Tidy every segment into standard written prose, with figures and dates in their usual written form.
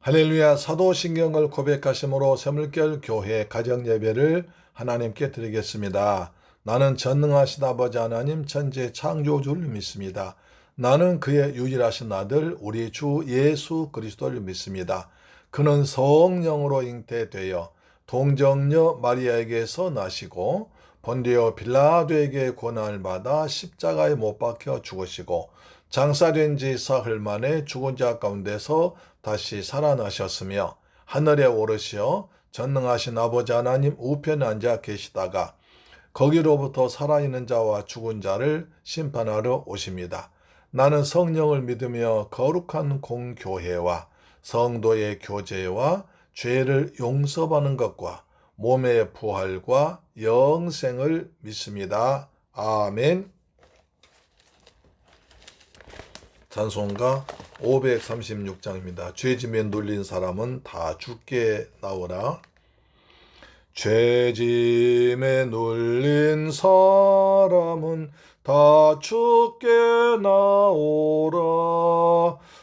할렐루야. 사도신경을 고백하심으로 새물결 교회 가정예배를 하나님께 드리겠습니다. 나는 전능하신 아버지 하나님 천지의 창조주를 믿습니다. 나는 그의 유일하신 아들 우리 주 예수 그리스도를 믿습니다. 그는 성령으로 잉태되어 동정녀 마리아에게서 나시고 본디오 빌라도에게 고난을 받아 십자가에 못 박혀 죽으시고 장사된 지 사흘 만에 죽은 자 가운데서 다시 살아나셨으며 하늘에 오르시어 전능하신 아버지 하나님 우편에 앉아 계시다가 거기로부터 살아있는 자와 죽은 자를 심판하러 오십니다. 나는 성령을 믿으며 거룩한 공교회와 성도의 교제와 죄를 용서받는 것과 몸의 부활과 영생을 믿습니다. 아멘. 찬송가 536장입니다. 죄짐에 눌린 사람은 다 죽게 나오라. 죄짐에 눌린 사람은 다 죽게 나오라.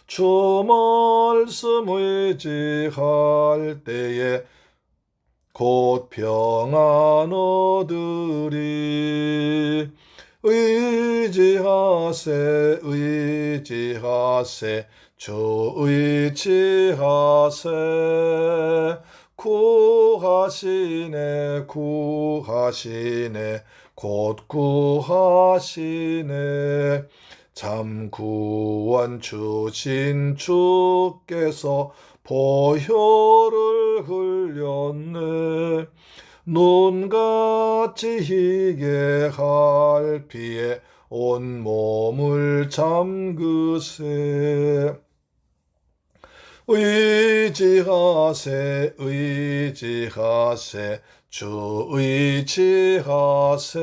주 말씀 의지할 때에 곧 평안 얻으리. 의지하세 의지하세 주 의지하세. 구하시네 구하시네 곧 구하시네. 참 구원 주신 주께서 보혈을 흘렸네. 눈같이 희게 할 피에 온 몸을 잠그세. 의지하세 의지하세 주 의지하세.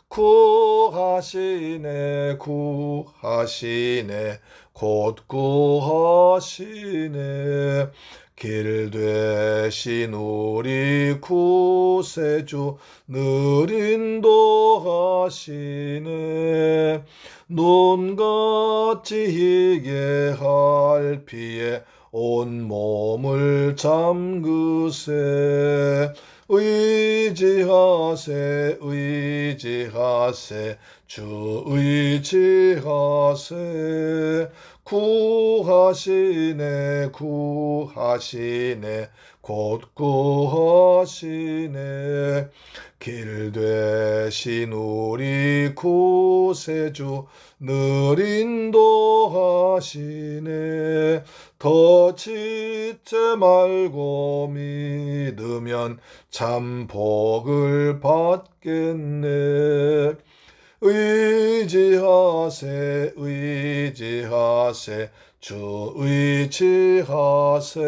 구하시네 구하시네 곧 구하시네. 길 되신 우리 구세주 늘 인도하시네. 눈같이 희게 할 피에 온 몸을 잠그세. 의지하세 의지하세 주 의지하세. 구하시네 구하시네 곧 구하시네. 길 되신 우리 구세주 늘 인도하시네. 더 지체 말고 믿으면 참 복을 받겠네. 의지하세 의지하세 주 의지하세.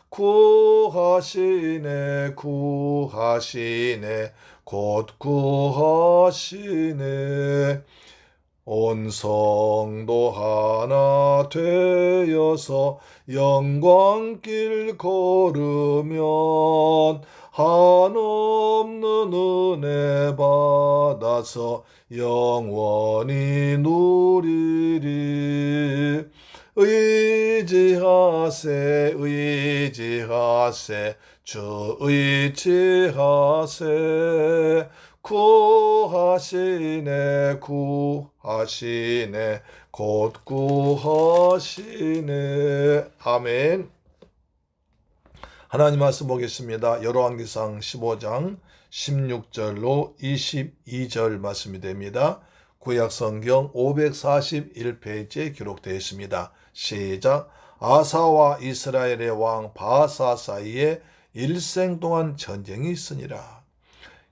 구하시네 구하시네 곧 구하시네. 온 성도 하나 되어서 영광길 걸으면 한없는 은혜 받아서 영원히 누리리. 의지하세 의지하세 주 의지하세. 구하시네 구하시네 곧 구하시네. 아멘. 하나님 말씀 보겠습니다. 열왕기상 15장 16절로 22절 말씀이 됩니다. 구약성경 541페이지에 기록되어 있습니다. 시작. 아사와 이스라엘의 왕 바사 사이에 일생 동안 전쟁이 있으니라.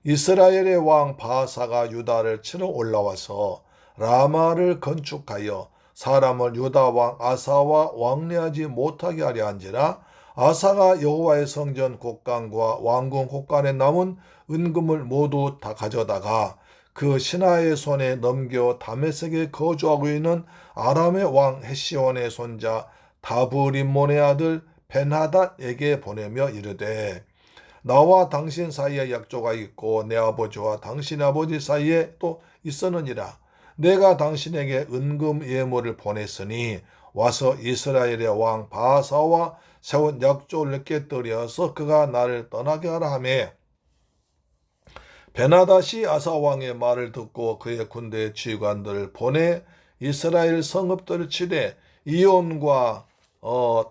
이스라엘의 왕 바사가 유다를 치러 올라와서 라마를 건축하여 사람을 유다 왕 아사와 왕래하지 못하게 하려 한지라. 아사가 여호와의 성전 곡간과 왕궁 곡간에 남은 은금을 모두 다 가져다가 그 신하의 손에 넘겨 다메섹에 거주하고 있는 아람의 왕 헤시온의 손자 다브림몬의 아들 벤하닷에게 보내며 이르되 나와 당신 사이에 약조가 있고 내 아버지와 당신 아버지 사이에 또 있었느니라. 내가 당신에게 은금 예물을 보냈으니 와서 이스라엘의 왕 바하사와 세운 약조를 깨뜨려서 그가 나를 떠나게 하라 하매 베나다시 아사 왕의 말을 듣고 그의 군대 지휘관들을 보내 이스라엘 성읍들을 치되 이온과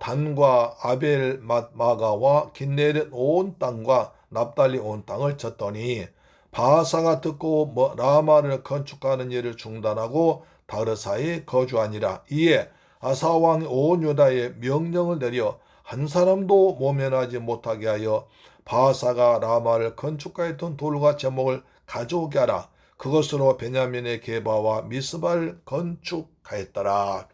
단과 아벨 마가와 긴네렛 온 땅과 납달리 온 땅을 쳤더니 바하사가 듣고 라마를 건축하는 일을 중단하고 다르사에 거주하니라. 이에 아사 왕이 온 유다에 명령을 내려 한 사람도 모면하지 못하게 하여 바하사가 라마를 건축하였던 돌과 제목을 가져오게 하라. 그것으로 베냐민의 게바와 미스바를 건축하였더라.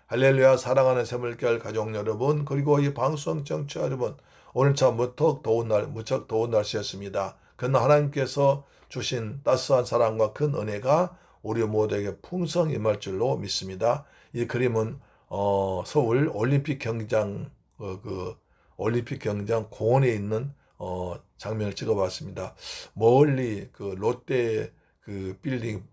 할렐루야. 사랑하는 새물결 가족 여러분, 그리고 이 방송 청취자 여러분, 오늘 참 무척 더운 날씨였습니다. 그러나 하나님께서 주신 따스한 사랑과 큰 은혜가 우리 모두에게 풍성히 임할 줄로 믿습니다. 이 그림은 서울 올림픽 경기장 올림픽 경기장 공원에 있는 장면을 찍어봤습니다. 멀리 롯데 빌딩이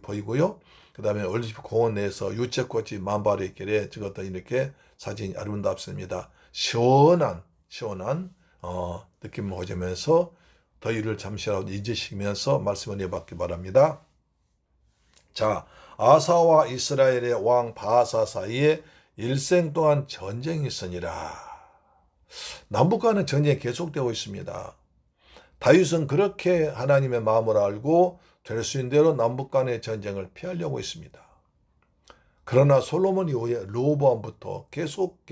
보이고요. 그 다음에 올림픽 공원 내에서 유채꽃이 만발의 있길래 찍었던 이렇게 사진이 아름답습니다. 시원한 느낌을 가지면서 더위를 잠시라도 잊으시면서 말씀을 해봤기 바랍니다. 자, 아사와 이스라엘의 왕 바하사 사이에 일생 동안 전쟁이 있으니라. 남북 간의 전쟁이 계속되고 있습니다. 다윗은 그렇게 하나님의 마음을 알고 될 수 있는 대로 남북 간의 전쟁을 피하려고 했습니다. 그러나 솔로몬 이후에 르호보암부터 계속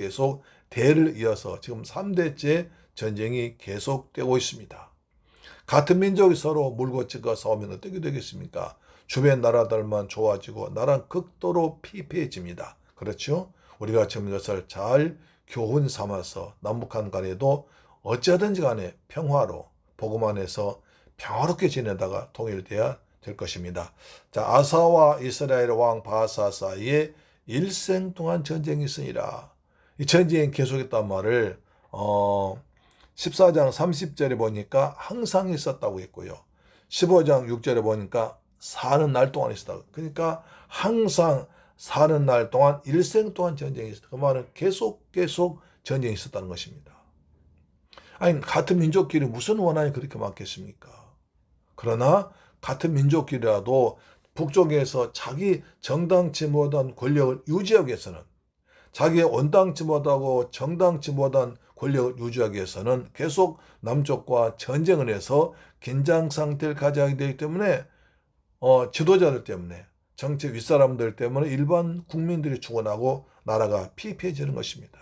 대를 이어서 지금 3대째 전쟁이 계속되고 있습니다. 같은 민족이 서로 물고 찢어 싸우면 어떻게 되겠습니까? 주변 나라들만 좋아지고 나라는 극도로 피폐해집니다. 그렇죠? 우리가 지금 이것을 잘 교훈 삼아서 남북한 간에도 어찌하든지 간에 평화로 복음 안에서 평화롭게 지내다가 통일돼야 될 것입니다. 자, 아사와 이스라엘 왕 바하사 사이에 일생 동안 전쟁이 있으니라. 이 전쟁이 계속했단 말을 14장 30절에 보니까 항상 있었다고 했고요. 15장 6절에 보니까 사는 날 동안 있었다고. 그러니까 항상 사는 날 동안 일생 동안 전쟁이 있었다. 그 말은 계속 전쟁이 있었다는 것입니다. 아니, 같은 민족끼리 무슨 원한이 그렇게 많겠습니까? 그러나 같은 민족끼리라도 북쪽에서 자기 정당치 못한 권력을 유지하기 위해서는, 자기의 온당치 못하고 정당치 못한 권력을 유지하기 위해서는 계속 남쪽과 전쟁을 해서 긴장 상태를 가져야 되기 때문에 지도자들 때문에, 정치 윗사람들 때문에 일반 국민들이 죽어나고 나라가 피폐해지는 것입니다.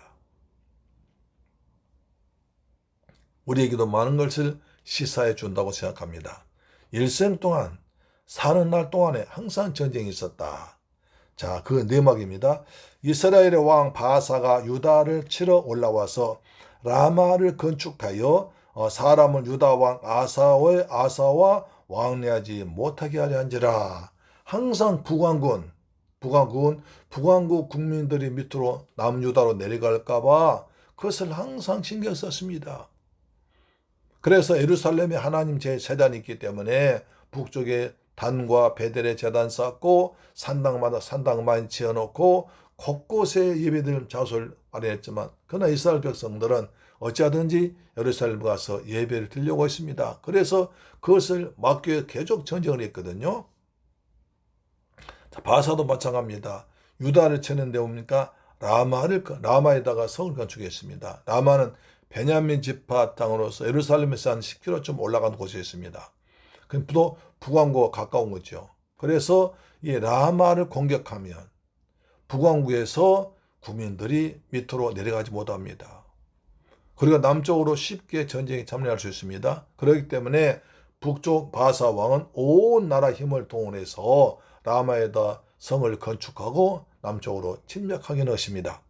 우리에게도 많은 것을 시사해 준다고 생각합니다. 일생 동안 사는 날 동안에 항상 전쟁이 있었다. 자, 그 내막입니다. 이스라엘의 왕 바하사가 유다를 치러 올라와서 라마를 건축하여 사람을 유다 왕 아사와 왕래하지 못하게 하려 한지라. 항상 북왕국 국민들이 밑으로 남유다로 내려갈까봐 그것을 항상 신경 썼습니다. 그래서 예루살렘에 하나님 제재단이 있기 때문에 북쪽에 단과 베델의 제단 쌓고 산당마다 산당만 지어놓고 곳곳에 예배드릴 장소를 마련했지만, 그러나 이스라엘 백성들은 어찌하든지 예루살렘 가서 예배를 드리려고 했습니다. 그래서 그것을 막기 위해 계속 전쟁을 했거든요. 바사도 마찬가지입니다. 유다를 치는데 뭡니까? 라마에다가 성을 건축했습니다. 라마는 베냐민 지파 땅으로서 예루살렘에서 한 10km 올라간 곳에 있습니다. 또 북왕구와 가까운 거죠. 그래서 이 라마를 공격하면 북왕구에서 국민들이 밑으로 내려가지 못합니다. 그리고 남쪽으로 쉽게 전쟁에 참여할 수 있습니다. 그렇기 때문에 북쪽 바사 왕은 온 나라 힘을 동원해서 라마에다 성을 건축하고 남쪽으로 침략하게 넣으십니다.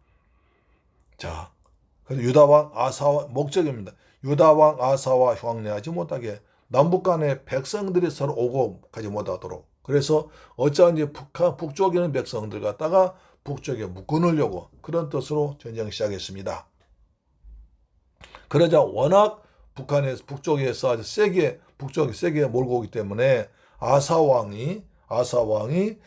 자, 그래서 유다왕 아사와 목적입니다. 유다왕 아사와 황례하지 못하게, 남북 간의 백성들이 서로 오고 가지 못하도록. 그래서 어쩌한지 북쪽에 있는 백성들 갖다가 북쪽에 묶어놓으려고 그런 뜻으로 전쟁을 시작했습니다. 그러자 워낙 북쪽에서 아주 북쪽이 세게 몰고 오기 때문에 아사 왕이 아사 왕이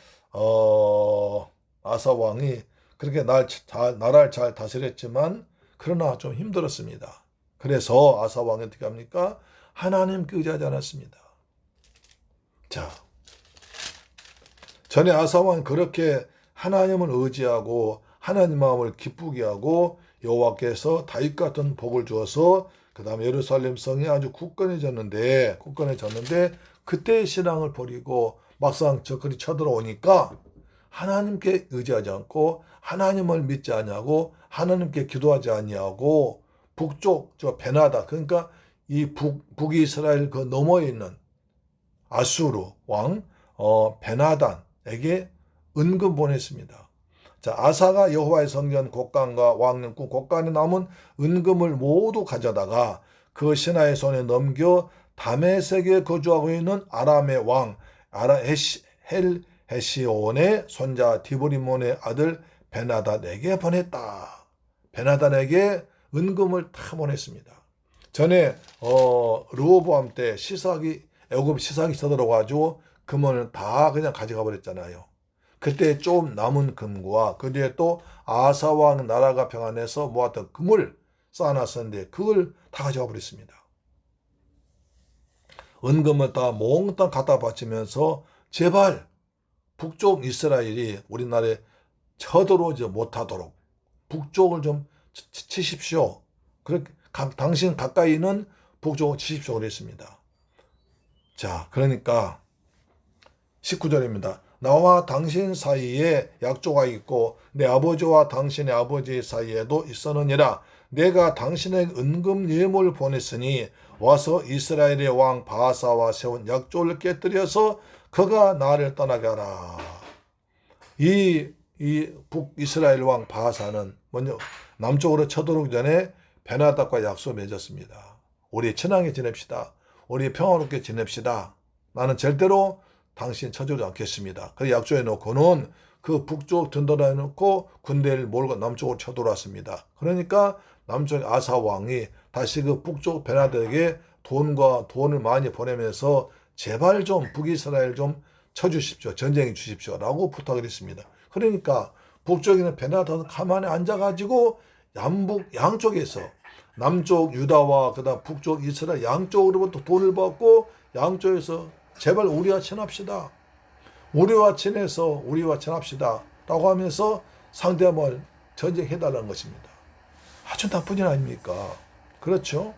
아사 왕이 그렇게 나라를 잘 다스렸지만 그러나 좀 힘들었습니다. 그래서 아사 왕이 어떻게 합니까? 하나님께 의지하지 않았습니다. 자, 전에 아사 왕이 그렇게 하나님을 의지하고 하나님 마음을 기쁘게 하고 여호와께서 다윗 같은 복을 주어서 그 다음에 예루살렘 성이 아주 굳건해졌는데 그때의 신앙을 버리고 막상 적군이 쳐들어오니까 하나님께 의지하지 않고 하나님을 믿지 아니하고 하나님께 기도하지 아니하고 북쪽 저 베나다, 그러니까 이 북이스라엘 그 너머에 있는 아수르 왕 베나단에게 은금 보냈습니다. 자, 아사가 여호와의 성전 곡간과 왕궁 곡간에 남은 은금을 모두 가져다가 그 신하의 손에 넘겨 다메섹에 거주하고 있는 아람의 왕 헤시온의 손자 디브리몬의 아들 베나단에게 보냈다. 베나단에게 은금을 다 보냈습니다. 전에 르호보암 때 애굽 시삭이 쳐들어가지고 금을 다 그냥 가져가 버렸잖아요. 그때 좀 남은 금과 그 뒤에 또 아사왕 나라가 평안해서 모았던 금을 쌓아놨었는데 그걸 다 가져가 버렸습니다. 은금을 다 몽땅 갖다 바치면서 제발 북쪽 이스라엘이 우리나라에 쳐들어오지 못하도록 북쪽을 좀 치십시오. 그렇게 당신 가까이 있는 북쪽을 치십시오 그랬습니다. 자, 그러니까 19절입니다. 나와 당신 사이에 약조가 있고 내 아버지와 당신의 아버지 사이에도 있었느니라. 내가 당신에게 은금 예물을 보냈으니 와서 이스라엘의 왕 바하사와 세운 약조를 깨뜨려서 그가 나를 떠나게 하라. 이 북이스라엘 왕 바하사는 먼저 남쪽으로 쳐들어오기 전에 베나닥과 약속을 맺었습니다. 우리 친하게 지냅시다. 우리 평화롭게 지냅시다. 나는 절대로 당신 쳐주지 않겠습니다. 그래서 약조해 놓고는 그 북쪽 든든해 놓고 군대를 몰고 남쪽으로 쳐들어왔습니다. 그러니까 남쪽 아사 왕이 다시 그 북쪽 베나닥에게 돈을 많이 보내면서 제발 좀 북이스라엘 좀 쳐주십시오. 전쟁해 주십시오. 라고 부탁을 했습니다. 그러니까 북쪽에 있는 베나닥은 가만히 앉아가지고 양쪽에서 남쪽 유다와 그다음 북쪽 이스라엘 양쪽으로부터 돈을 받고 양쪽에서 제발 우리와 친합시다. 우리와 친합시다. 라고 하면서 상대방을 전쟁해달라는 것입니다. 아주 나쁜 일 아닙니까? 그렇죠?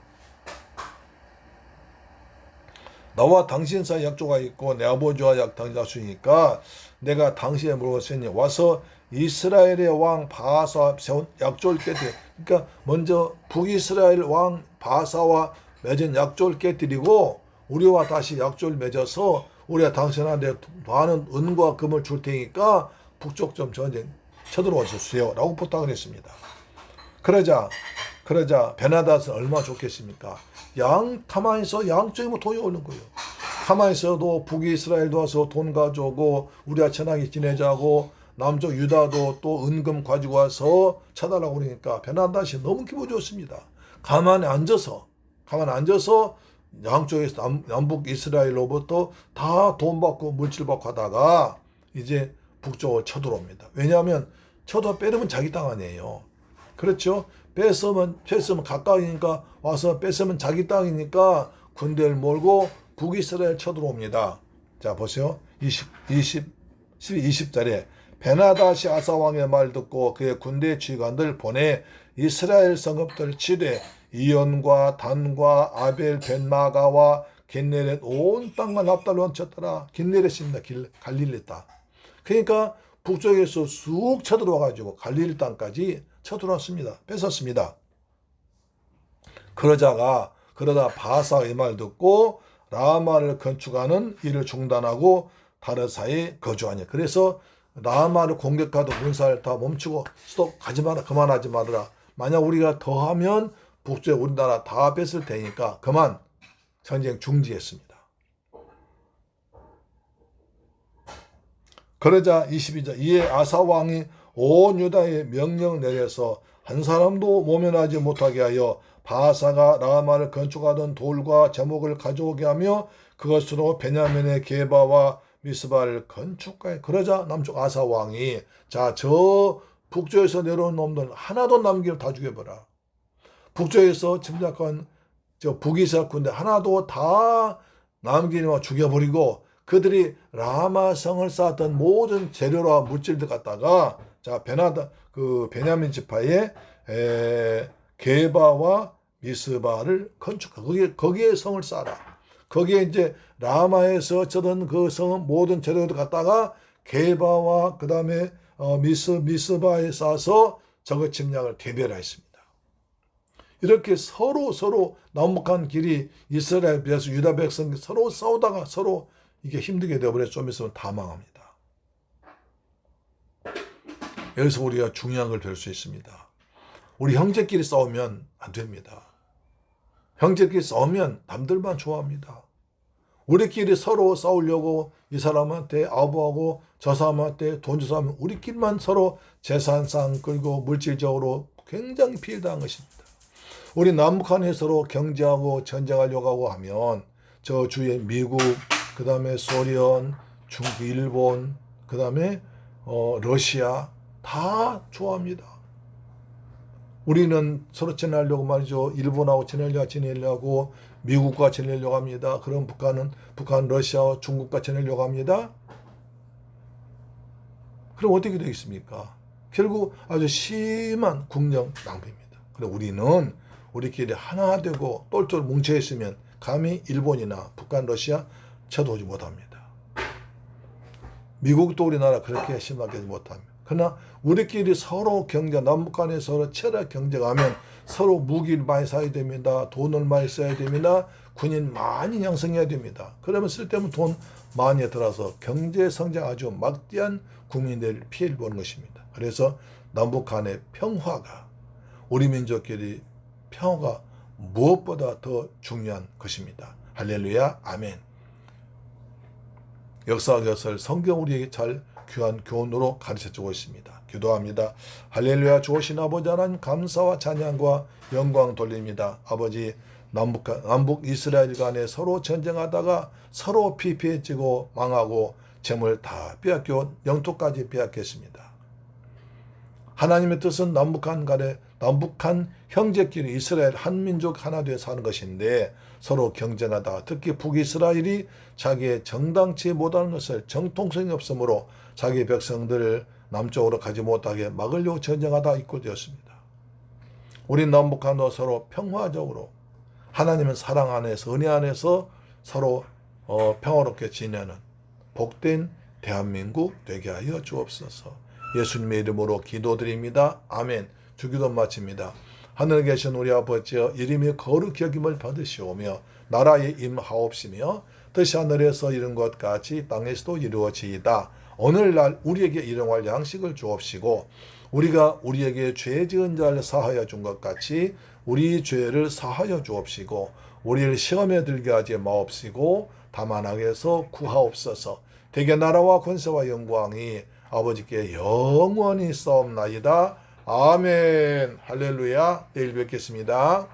나와 당신 사이 약조가 있고 내 아버지와 당자수니까 내가 당신의 물었으니 와서 이스라엘의 왕 바하사 세운 약조를 깨뜨려. 그러니까 먼저 북이스라엘 왕 바하사와 맺은 약조를 깨뜨리고 우리와 다시 약조를 맺어서 우리가 당신한테 많은 은과 금을 줄 테니까 북쪽 좀 전쟁 쳐들어와 주세요 라고 부탁을 했습니다. 그러자 베나닷은 얼마나 좋겠습니까? 가만히 있어 양쪽에 뭐 돈이 오는 거예요. 가만히 있어도 북이스라엘도 와서 돈 가져오고 우리가 친하게 지내자고 남쪽 유다도 또 은금 가지고 와서 쳐달라고 그러니까 베나닷이 너무 기분 좋습니다. 가만히 앉아서 양쪽에서 남북 이스라엘로부터 다 돈 받고 물질 받고 하다가 이제 북쪽을 쳐들어옵니다. 왜냐하면 빼려면 자기 땅 아니에요. 그렇죠? 뺏으면 가까이니까 와서 뺏으면 자기 땅이니까 군대를 몰고 북이스라엘 쳐들어옵니다. 자, 보세요. 20절에 베나닷이 아사 왕의 말 듣고 그의 군대 지휘관들 보내 이스라엘 성읍들 치되 이온과 단과 아벨 벤마가와 겟네렛 온 땅과 납달로 얹혔더라. 겟네렛입니다. 갈릴리 땅. 그러니까 북쪽에서 쑥 쳐들어와가지고 갈릴리 땅까지 쳐들어왔습니다. 뺏었습니다. 그러다 바하사의 말 듣고 라마를 건축하는 일을 중단하고 다르사에 거주하니. 그래서 라마를 공격하던 군사를 다 멈추고 스톱, 가지 마라, 그만하지 말아라. 만약 우리가 더하면 북쪽에 우리나라 다 뺏을 테니까 그만 전쟁 중지했습니다. 그러자 22절 이에 아사 왕이 온 유다에 명령 내려서 한 사람도 모면하지 못하게 하여 바하사가 라마를 건축하던 돌과 제목을 가져오게 하며 그것으로 베냐민의 게바와 미스바를 건축하여. 그러자 남쪽 아사 왕이 자, 저 북쪽에서 내려온 놈들 하나도 남기고 다 죽여버라. 북쪽에서 침략한 저 북이스라엘 군대 하나도 다 남기지 말고 죽여버리고 그들이 라마 성을 쌓았던 모든 재료와 물질들 갖다가 자 베냐민 지파의 게바와 미스바를 건축하. 거기에 성을 쌓아라. 거기에 이제 라마에서 저던 그 성 모든 재료들 갖다가 게바와 그 다음에 미스바에 쌓아서 저거 침략을 대별하였습니다. 이렇게 서로 남북한 길이 이스라엘 비해서 유다 백성 서로 싸우다가 서로 이게 힘들게 되어버려 좀 있으면 다 망합니다. 여기서 우리가 중요한 걸 배울 수 있습니다. 우리 형제끼리 싸우면 안 됩니다. 형제끼리 싸우면 남들만 좋아합니다. 우리끼리 서로 싸우려고 이 사람한테 아부하고 저 사람한테 돈 주서 하면 우리끼리만 서로 재산상 끌고 물질적으로 굉장히 피해당한 것입니다. 우리 남북한에 서로 경제하고 전쟁하려고 하고 하면 저 주위에 미국, 그 다음에 소련, 중국, 일본, 그 다음에 러시아 다 좋아합니다. 우리는 서로 지내려고 말이죠. 일본하고 지내려고 미국과 지내려고 합니다. 그럼 북한, 러시아와 중국과 지내려고 합니다. 그럼 어떻게 되겠습니까? 결국 아주 심한 국력 낭비입니다. 그래 우리는 우리끼리 하나 되고 똘똘 뭉쳐 있으면 감히 일본이나 북한, 러시아 쳐들어오지 못합니다. 미국도 우리나라 그렇게 심하게 못합니다. 그러나 우리끼리 서로 남북한에 서로 치열하게 경쟁하면 서로 무기를 많이 사야 됩니다. 돈을 많이 써야 됩니다. 군인 많이 양성해야 됩니다. 그러면 쓸데없는 돈 많이 들어서 경제 성장 아주 막대한 국민들 피해를 보는 것입니다. 그래서 남북한의 평화가 우리 민족끼리 평화가 무엇보다 더 중요한 것입니다. 할렐루야, 아멘. 역사교설 성경 우리에게 잘 귀한 교훈으로 가르쳐주고 있습니다. 기도합니다. 할렐루야. 좋으신 아버지 하나님 감사와 찬양과 영광 돌립니다. 아버지 남북 이스라엘 간에 서로 전쟁하다가 서로 피폐해지고 망하고 재물 다 빼앗겨 영토까지 빼앗겼습니다. 하나님의 뜻은 남북한 형제끼리 이스라엘 한 민족 하나 되어 사는 것인데 서로 경쟁하다 특히 북이스라엘이 자기의 정당치 못하는 것을 정통성이 없으므로 자기 백성들을 남쪽으로 가지 못하게 막으려고 전쟁하다 입고되었습니다. 우리 남북한도 서로 평화적으로 하나님은 사랑 안에서 은혜 안에서 서로 평화롭게 지내는 복된 대한민국 되게 하여 주옵소서. 예수님의 이름으로 기도드립니다. 아멘. 주기도 마칩니다. 하늘에 계신 우리 아버지여 이름이 거룩히 여김을 받으시오며 나라에 임하옵시며 뜻이 하늘에서 이룬 것 같이 땅에서도 이루어지이다. 오늘날 우리에게 일용할 양식을 주옵시고 우리가 우리에게 죄 지은 자를 사하여 준 것 같이 우리 죄를 사하여 주옵시고 우리를 시험에 들게 하지 마옵시고 다만 악에서 구하옵소서. 대개 나라와 권세와 영광이 아버지께 영원히 싸움나이다. 아멘. 할렐루야. 내일 뵙겠습니다.